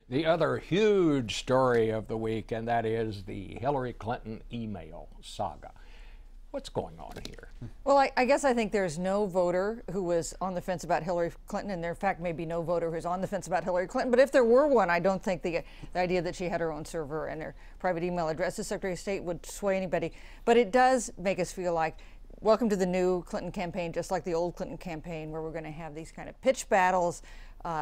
The other huge story of the week, and that is the Hillary Clinton email saga. What's going on here? Well, I guess I think there's no voter who was on the fence about Hillary Clinton, and there, in fact, may be no voter who's on the fence about Hillary Clinton. But if there were one, I don't think the idea that she had her own server and her private email address as Secretary of State would sway anybody. But it does make us feel like, welcome to the new Clinton campaign, just like the old Clinton campaign, where we're going to have these kind of pitch battles,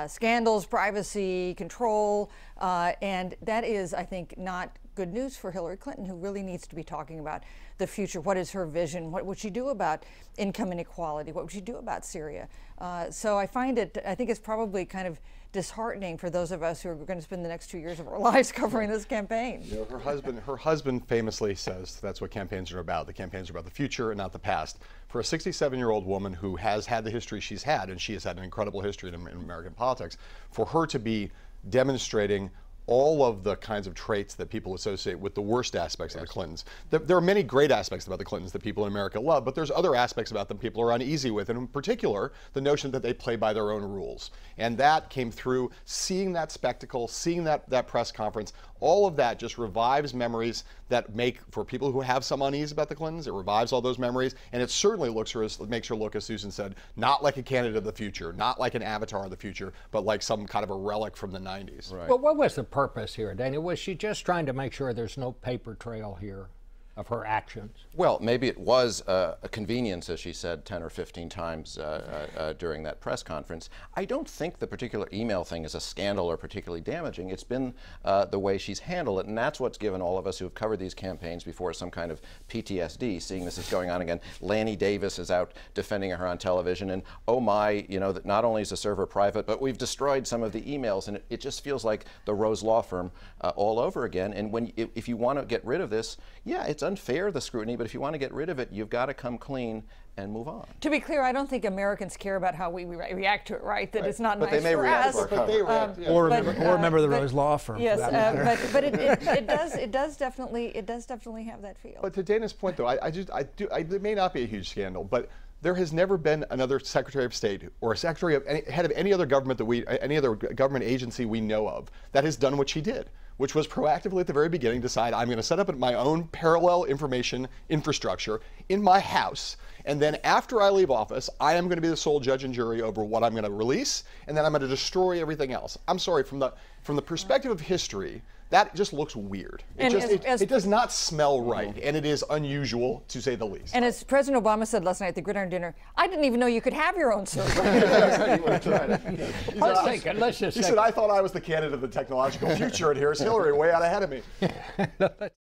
scandals, privacy, control, and that is, I think, not good news for Hillary Clinton, who really needs to be talking about the future. What is her vision? What would she do about income inequality? What would she do about Syria? So I think it's probably kind of disheartening for those of us who are going to spend the next 2 years of our lives covering this campaign. You know, her husband famously says that's what campaigns are about. The campaigns are about the future and not the past. For a 67-year-old woman who has had the history she's had, and she has had an incredible history in American politics, for her to be demonstrating all of the kinds of traits that people associate with the worst aspects of the Clintons. There are many great aspects about the Clintons that people in America love, but there's other aspects about them people are uneasy with, and in particular, the notion that they play by their own rules. And that came through seeing that spectacle, seeing that press conference. All of that just revives memories that make, for people who have some unease about the Clintons, it revives all those memories, and it certainly makes her look, as Susan said, not like a candidate of the future, not like an avatar of the future, but like some kind of a relic from the 90s. Right. But what was the purpose here, Dana? Was she just trying to make sure there's no paper trail here of her actions? Well, maybe it was a convenience, as she said 10 or 15 times during that press conference. I don't think the particular email thing is a scandal or particularly damaging. It's been the way she's handled it, and that's what's given all of us who have covered these campaigns before some kind of PTSD, seeing this is going on again. Lanny Davis is out defending her on television, and oh my, you know, that not only is the server private, but we've destroyed some of the emails, and it just feels like the Rose Law Firm all over again. And if you want to get rid of this, yeah, it's unfair, the scrutiny, but if you want to get rid of it, you've got to come clean and move on. To be clear, I don't think Americans care about how we react to it, right? That it's not but nice they may for react us. But they react, yeah. Or remember the Rose Law Firm. Yes, for that matter. but it does definitely have that feel. But to Dana's point, though, it may not be a huge scandal, but there has never been another Secretary of State or a Secretary of head of any other government any other government agency we know of that has done what she did, which was proactively at the very beginning decide, I'm going to set up my own parallel information infrastructure in my house, and then after I leave office, I am going to be the sole judge and jury over what I'm going to release, and then I'm going to destroy everything else. I'm sorry, from the perspective of history, that just looks weird. It does not smell right, and it is unusual, to say the least. And as President Obama said last night at the Gridiron Dinner, I didn't even know you could have your own server. Let's just he said, I thought I was the candidate of the technological future, and here's Hillary way out ahead of me.